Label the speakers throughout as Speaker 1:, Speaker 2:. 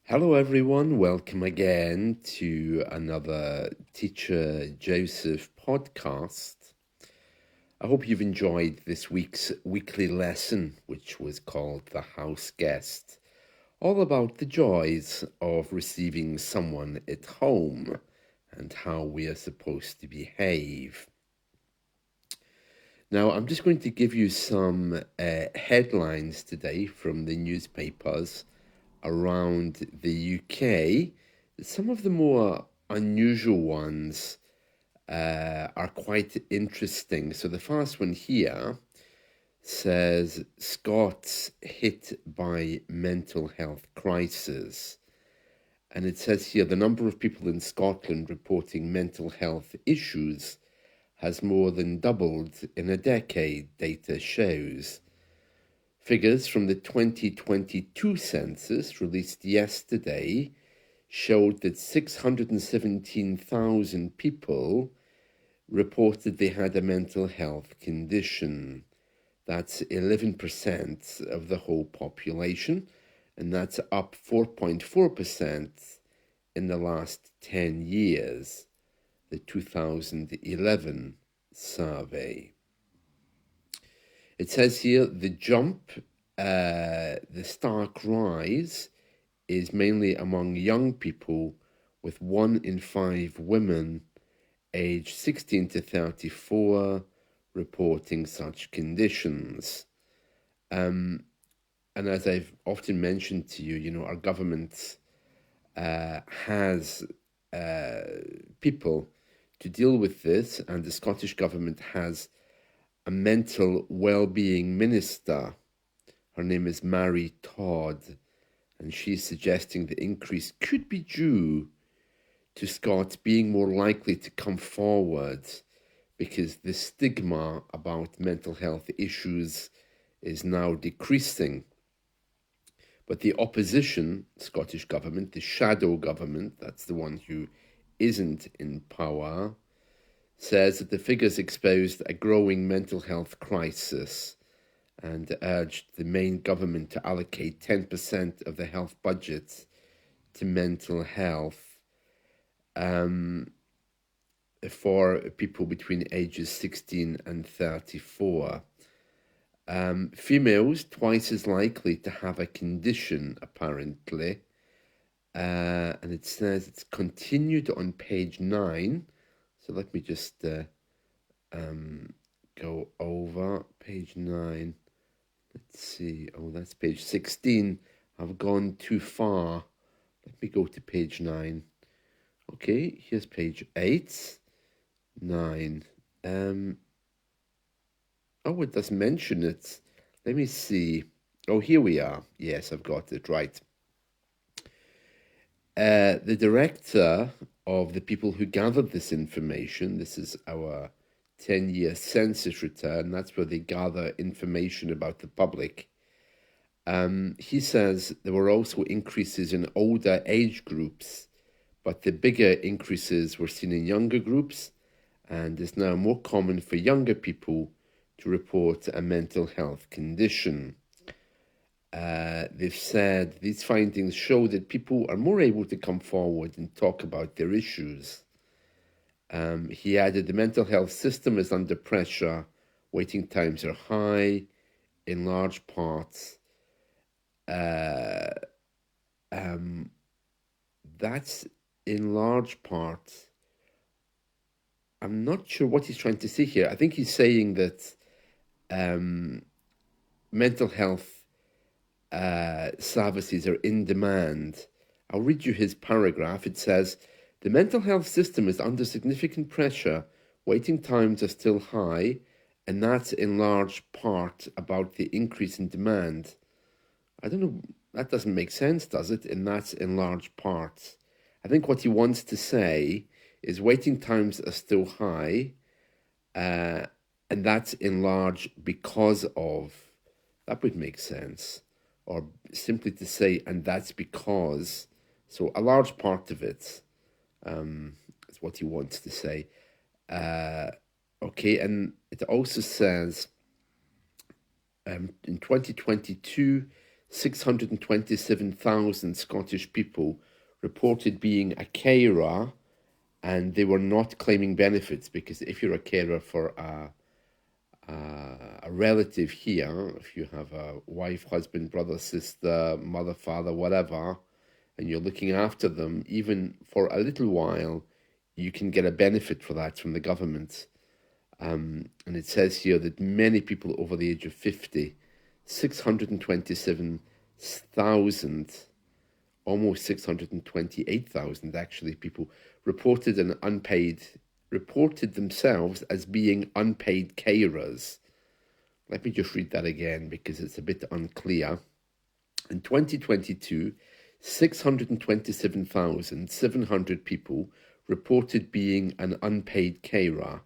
Speaker 1: Hello, everyone. Welcome again to another Teacher Joseph podcast. I hope you've enjoyed this week's weekly lesson, which was called The House Guest, all about the joys of receiving someone at home and how we are supposed to behave. Now, I'm just going to give you some headlines today from the newspapers around the UK. Some of the more unusual ones are quite interesting. So the first one here says Scots hit by mental health crisis. And it says here the number of people in Scotland reporting mental health issues has more than doubled in a decade, data shows. Figures from the 2022 census released yesterday showed that 617,000 people reported they had a mental health condition. That's 11% of the whole population, and that's up 4.4% in the last 10 years, the 2011 survey. It says here the jump, the stark rise, is mainly among young people, with 1 in 5 women aged 16 to 34 reporting such conditions. And as I've often mentioned to you, our government has people to deal with this, and the Scottish government has a mental well-being minister. Her name is Mary Todd, and she's suggesting the increase could be due to Scots being more likely to come forward because the stigma about mental health issues is now decreasing. But the opposition, Scottish government, the shadow government, that's the one who isn't in power, says that the figures exposed a growing mental health crisis and urged the main government to allocate 10% of the health budget to mental health for people between ages 16 and 34. Females twice as likely to have a condition, apparently. And it says it's continued on page 9. So let me just go over page 9. Let's see. Oh, that's page 16. I've gone too far. Let me go to page 9. Okay, here's page 8, 9. Oh, it does mention it. Let me see. Oh, here we are. Yes, I've got it right. The director of the people who gathered this information, this is our 10-year census return, that's where they gather information about the public. He says there were also increases in older age groups, but the bigger increases were seen in younger groups, and it's now more common for younger people to report a mental health condition. They've said these findings show that people are more able to come forward and talk about their issues. He added the mental health system is under pressure, waiting times are high, in large parts. That's in large part. I'm not sure what he's trying to say here. I think he's saying that mental health services are in demand. I'll read you his paragraph. It says, the mental health system is under significant pressure, waiting times are still high, and that's in large part about the increase in demand. I don't know, that doesn't make sense, does it? And that's in large part. I think what he wants to say is waiting times are still high, and that's in large because of. That would make sense. Or simply to say, and that's because. So a large part of it is what he wants to say. Okay, and it also says in 2022, 627,000 Scottish people reported being a carer, and they were not claiming benefits, because if you're a carer for a relative here, if you have a wife, husband, brother, sister, mother, father, whatever, and you're looking after them, even for a little while, you can get a benefit for that from the government. And it says here that many people over the age of 50, 627,000, almost 628,000 actually, people reported themselves as being unpaid carers. Let me just read that again because it's a bit unclear. In 2022, 627,700 people reported being an unpaid carer,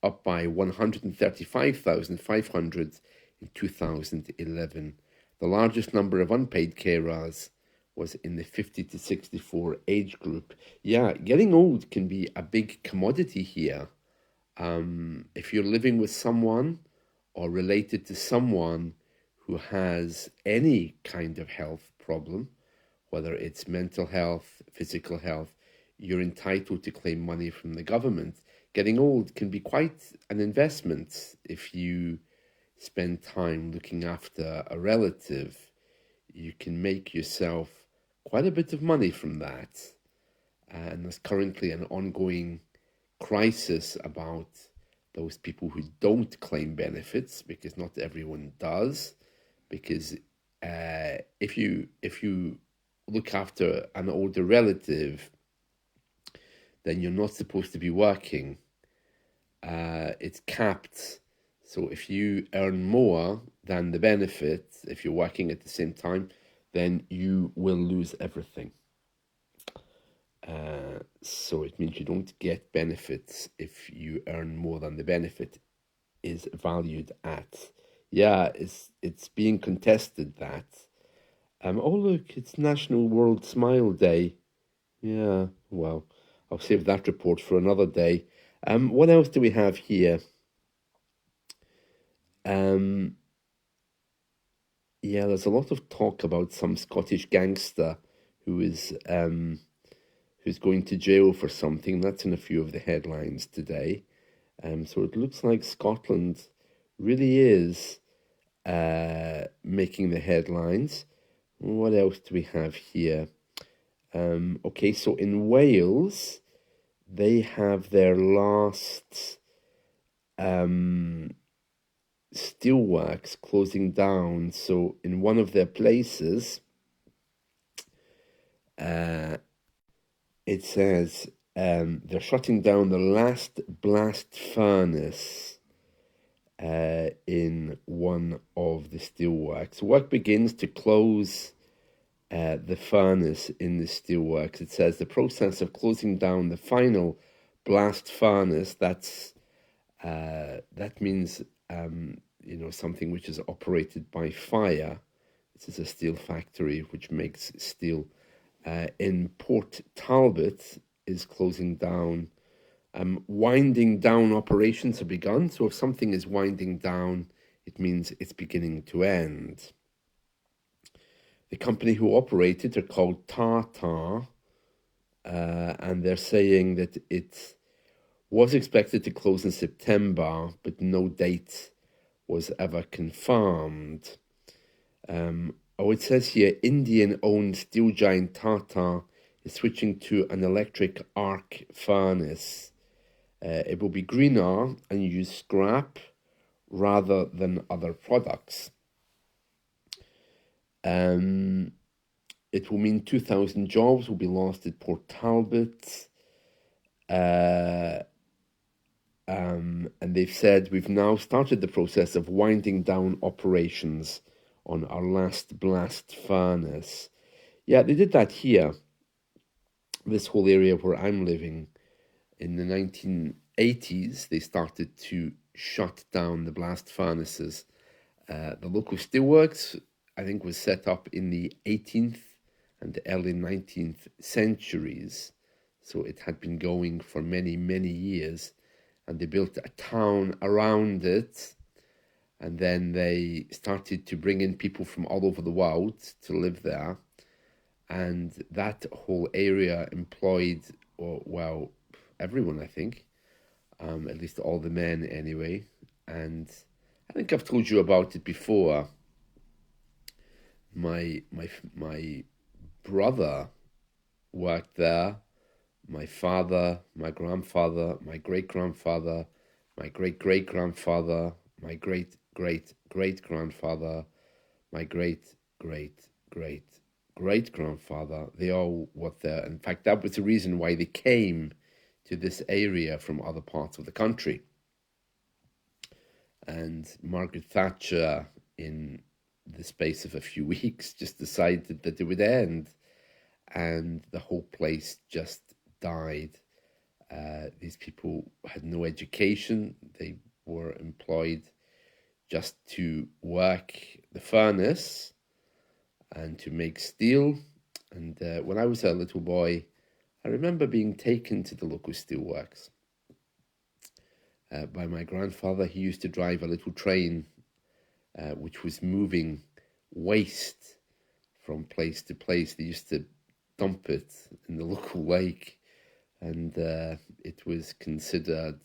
Speaker 1: up by 135,500 in 2011. The largest number of unpaid carers was in the 50 to 64 age group. Yeah, getting old can be a big commodity here. If you're living with someone or related to someone who has any kind of health problem, whether it's mental health, physical health, you're entitled to claim money from the government. Getting old can be quite an investment if you spend time looking after a relative. You can make yourself quite a bit of money from that. And there's currently an ongoing crisis about those people who don't claim benefits, because not everyone does. Because if you look after an older relative, then you're not supposed to be working. It's capped. So if you earn more than the benefit, if you're working at the same time, then you will lose everything. So it means you don't get benefits if you earn more than the benefit is valued at. Yeah, it's being contested, that. Oh look, it's National World Smile Day. Yeah, well, I'll save that report for another day. What else do we have here? Yeah, there's a lot of talk about some Scottish gangster who is who's going to jail for something. That's in a few of the headlines today. So it looks like Scotland really is making the headlines. What else do we have here? Okay, so in Wales, they have their last steelworks closing down. So in one of their places, it says they're shutting down the last blast furnace in one of the steelworks. Work begins to close the furnace in the steelworks. It says the process of closing down the final blast furnace. That means something which is operated by fire. This is a steel factory which makes steel. In Port Talbot is closing down. Winding down operations have begun. So if something is winding down, it means it's beginning to end. The company who operate it are called Tata, and they're saying that it was expected to close in September, but no date was ever confirmed. It says here, Indian-owned steel giant Tata is switching to an electric arc furnace. It will be greener and use scrap rather than other products. It will mean 2,000 jobs will be lost at Port Talbot. And they've said, we've now started the process of winding down operations on our last blast furnace. Yeah, they did that here, this whole area where I'm living. In the 1980s, they started to shut down the blast furnaces. The local steelworks, I think, was set up in the 18th and the early 19th centuries. So it had been going for many, many years. And they built a town around it. and then they started to bring in people from all over the world to live there, and that whole area employed, well, everyone, I think, at least all the men anyway. And I think I've told you about it before. My brother worked there. My father, my grandfather, my great grandfather, my great great grandfather, my great great great grandfather, my great great great great grandfather, they all worked there. In fact, that was the reason why they came to this area from other parts of the country. And Margaret Thatcher, in the space of a few weeks, just decided that it would end, and the whole place just died. These people had no education. They were employed just to work the furnace and to make steel. And when I was a little boy, I remember being taken to the local steelworks by my grandfather. He used to drive a little train which was moving waste from place to place. They used to dump it in the local lake, and it was considered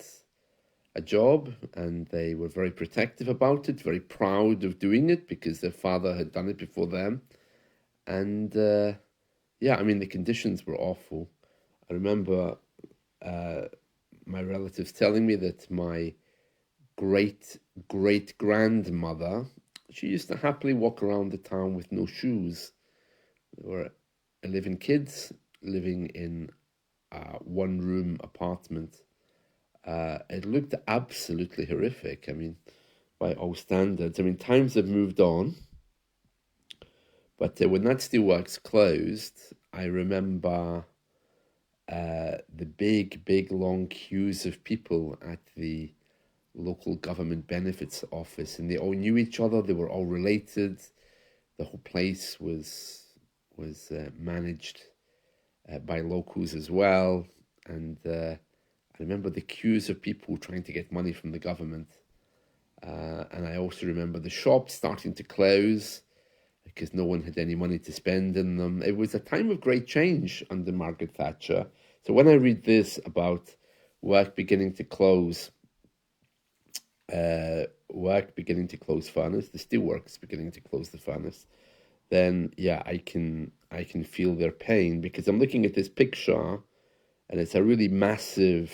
Speaker 1: a job, and they were very protective about it, very proud of doing it because their father had done it before them. And yeah, I mean, the conditions were awful. I remember my relatives telling me that my great great grandmother, she used to happily walk around the town with no shoes. There were 11 kids living in a one-room apartment. It looked absolutely horrific. I mean, by all standards. I mean, times have moved on, but when that steelworks closed, I remember the big, long queues of people at the local government benefits office, and they all knew each other. They were all related. The whole place was managed by locals as well, and I remember the queues of people trying to get money from the government, and I also remember the shops starting to close because no one had any money to spend in them. It was a time of great change under Margaret Thatcher. So when I read this about work beginning to close, furnace, the steelworks beginning to close the furnace, then yeah, I can feel their pain, because I'm looking at this picture, and it's a really massive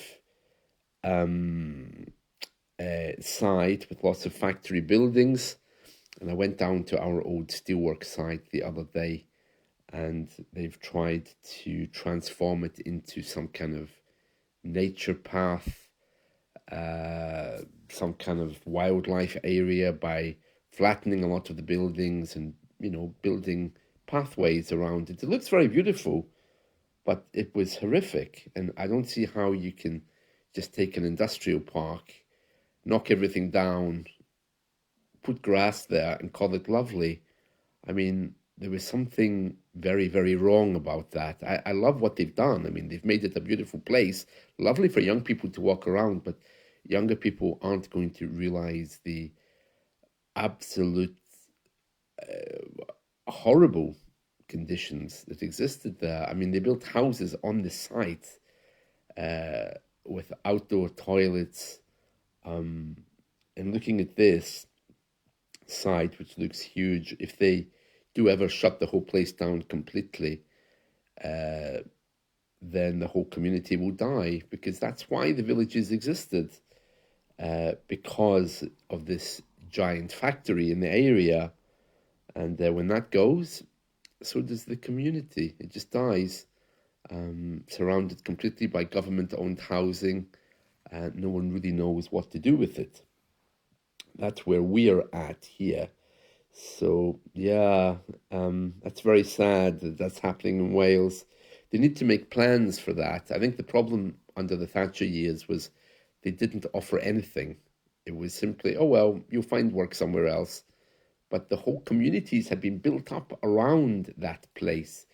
Speaker 1: site with lots of factory buildings. And I went down to our old steelworks site the other day, and they've tried to transform it into some kind of nature path, some kind of wildlife area, by flattening a lot of the buildings and, building pathways around it. It looks very beautiful, but it was horrific. And I don't see how you can just take an industrial park, knock everything down, put grass there and call it lovely. I mean, there was something very, very wrong about that. I love what they've done. I mean, they've made it a beautiful place, lovely for young people to walk around, but younger people aren't going to realize the absolute horrible conditions that existed there. I mean, they built houses on the site with outdoor toilets. And looking at this site, which looks huge, if they do ever shut the whole place down completely, then the whole community will die, because that's why the villages existed, because of this giant factory in the area. And when that goes, so does the community. It just dies, surrounded completely by government-owned housing, and no one really knows what to do with it. That's where we're at here. So yeah, that's very sad that that's happening in Wales. They need to make plans for that. I think the problem under the Thatcher years was they didn't offer anything. It was simply, oh, well, you'll find work somewhere else. But the whole communities had been built up around that place.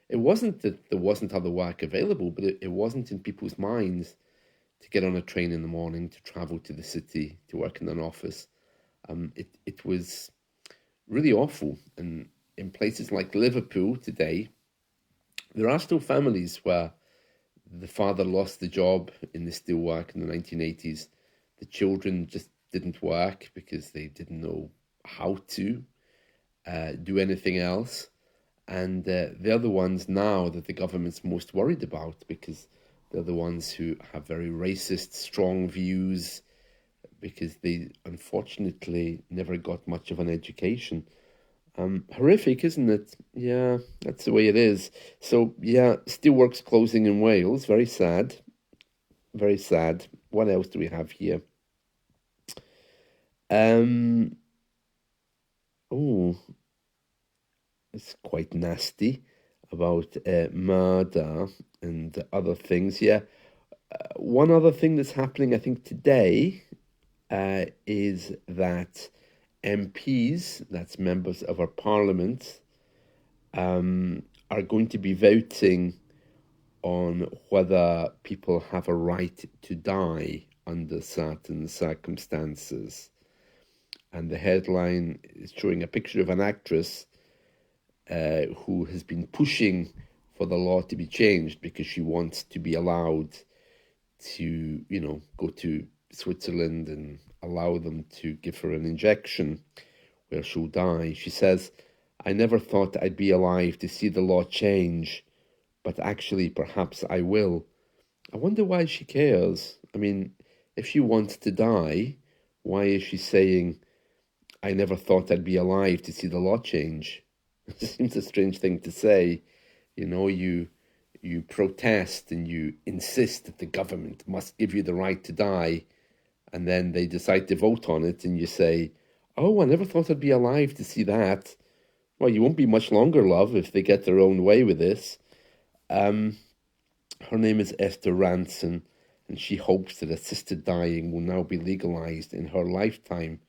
Speaker 1: It wasn't that there wasn't other work available, but it wasn't in people's minds to get on a train in the morning, to travel to the city, to work in an office. It was really awful. And in places like Liverpool today, there are still families where the father lost the job in the steelwork in the 1980s. The children just didn't work because they didn't know how to do anything else. And they're the ones now that the government's most worried about, because they're the ones who have very racist, strong views, because they unfortunately never got much of an education. Horrific, isn't it? Yeah, that's the way it is. So, yeah, steelworks closing in Wales. Very sad. Very sad. What else do we have here? Oh, it's quite nasty about murder and other things. Yeah, one other thing that's happening, I think, today is that MPs, that's members of our parliament, are going to be voting on whether people have a right to die under certain circumstances. And the headline is showing a picture of an actress who has been pushing for the law to be changed because she wants to be allowed to, go to Switzerland and allow them to give her an injection where she'll die. She says, "I never thought I'd be alive to see the law change, but actually perhaps I will." I wonder why she cares. I mean, if she wants to die, why is she saying, "I never thought I'd be alive to see the law change"? It seems a strange thing to say. You protest and you insist that the government must give you the right to die, and then they decide to vote on it, and you say, "Oh, I never thought I'd be alive to see that." Well, you won't be much longer, love, if they get their own way with this. Her name is Esther Ranson, and she hopes that assisted dying will now be legalized in her lifetime.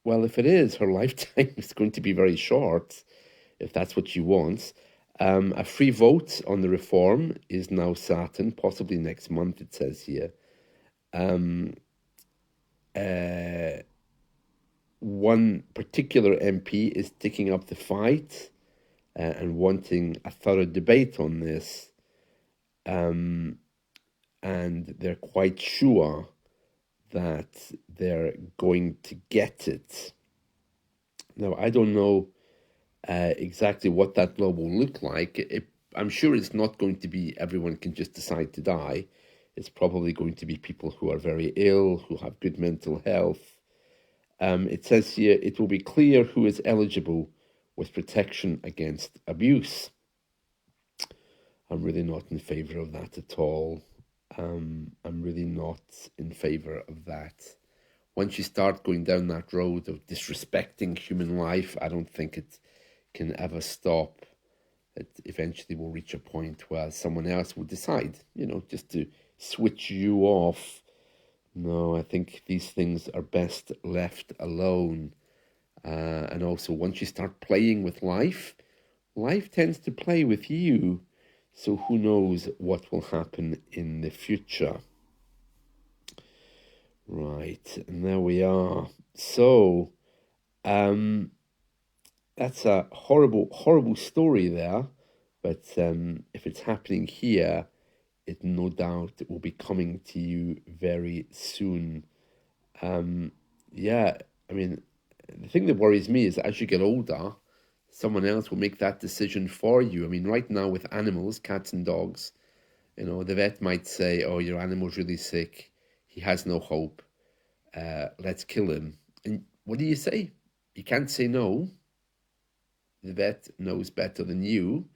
Speaker 1: Well, if it is, her lifetime is going to be very short, if that's what she wants. A free vote on the reform is now certain, possibly next month, it says here. One particular MP is taking up the fight and wanting a thorough debate on this. And they're quite sure that they're going to get it. Now, I don't know exactly what that law will look like. I'm sure it's not going to be everyone can just decide to die. It's probably going to be people who are very ill, who have good mental health. It says here, it will be clear who is eligible with protection against abuse. I'm really not in favor of that at all. I'm really not in favor of that. Once you start going down that road of disrespecting human life, I don't think it can ever stop. It eventually will reach a point where someone else will decide, just to switch you off. No, I think these things are best left alone. And also, once you start playing with life, life tends to play with you. So who knows what will happen in the future. Right, and there we are. So, that's a horrible, horrible story there. But if it's happening here, it no doubt will be coming to you very soon. Yeah, I mean, the thing that worries me is that as you get older, someone else will make that decision for you. I mean, right now with animals, cats and dogs, the vet might say, "Oh, your animal's really sick. He has no hope. Let's kill him." And what do you say? You can't say no. The vet knows better than you.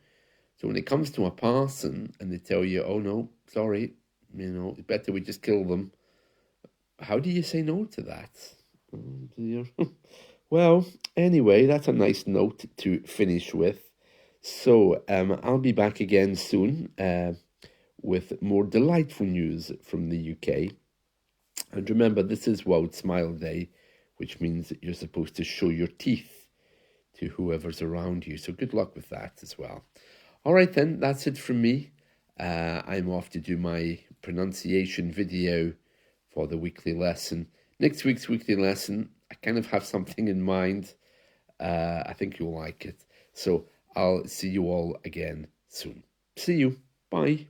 Speaker 1: So when it comes to a person and they tell you, "Oh no, sorry, it's better we just kill them," how do you say no to that? Oh dear. Well, anyway, that's a nice note to finish with. So I'll be back again soon with more delightful news from the UK. And remember, this is World Smile Day, which means that you're supposed to show your teeth to whoever's around you. So good luck with that as well. All right, then, that's it from me. I'm off to do my pronunciation video for the weekly lesson. Next week's weekly lesson, I kind of have something in mind. I think you'll like it. So I'll see you all again soon. See you. Bye.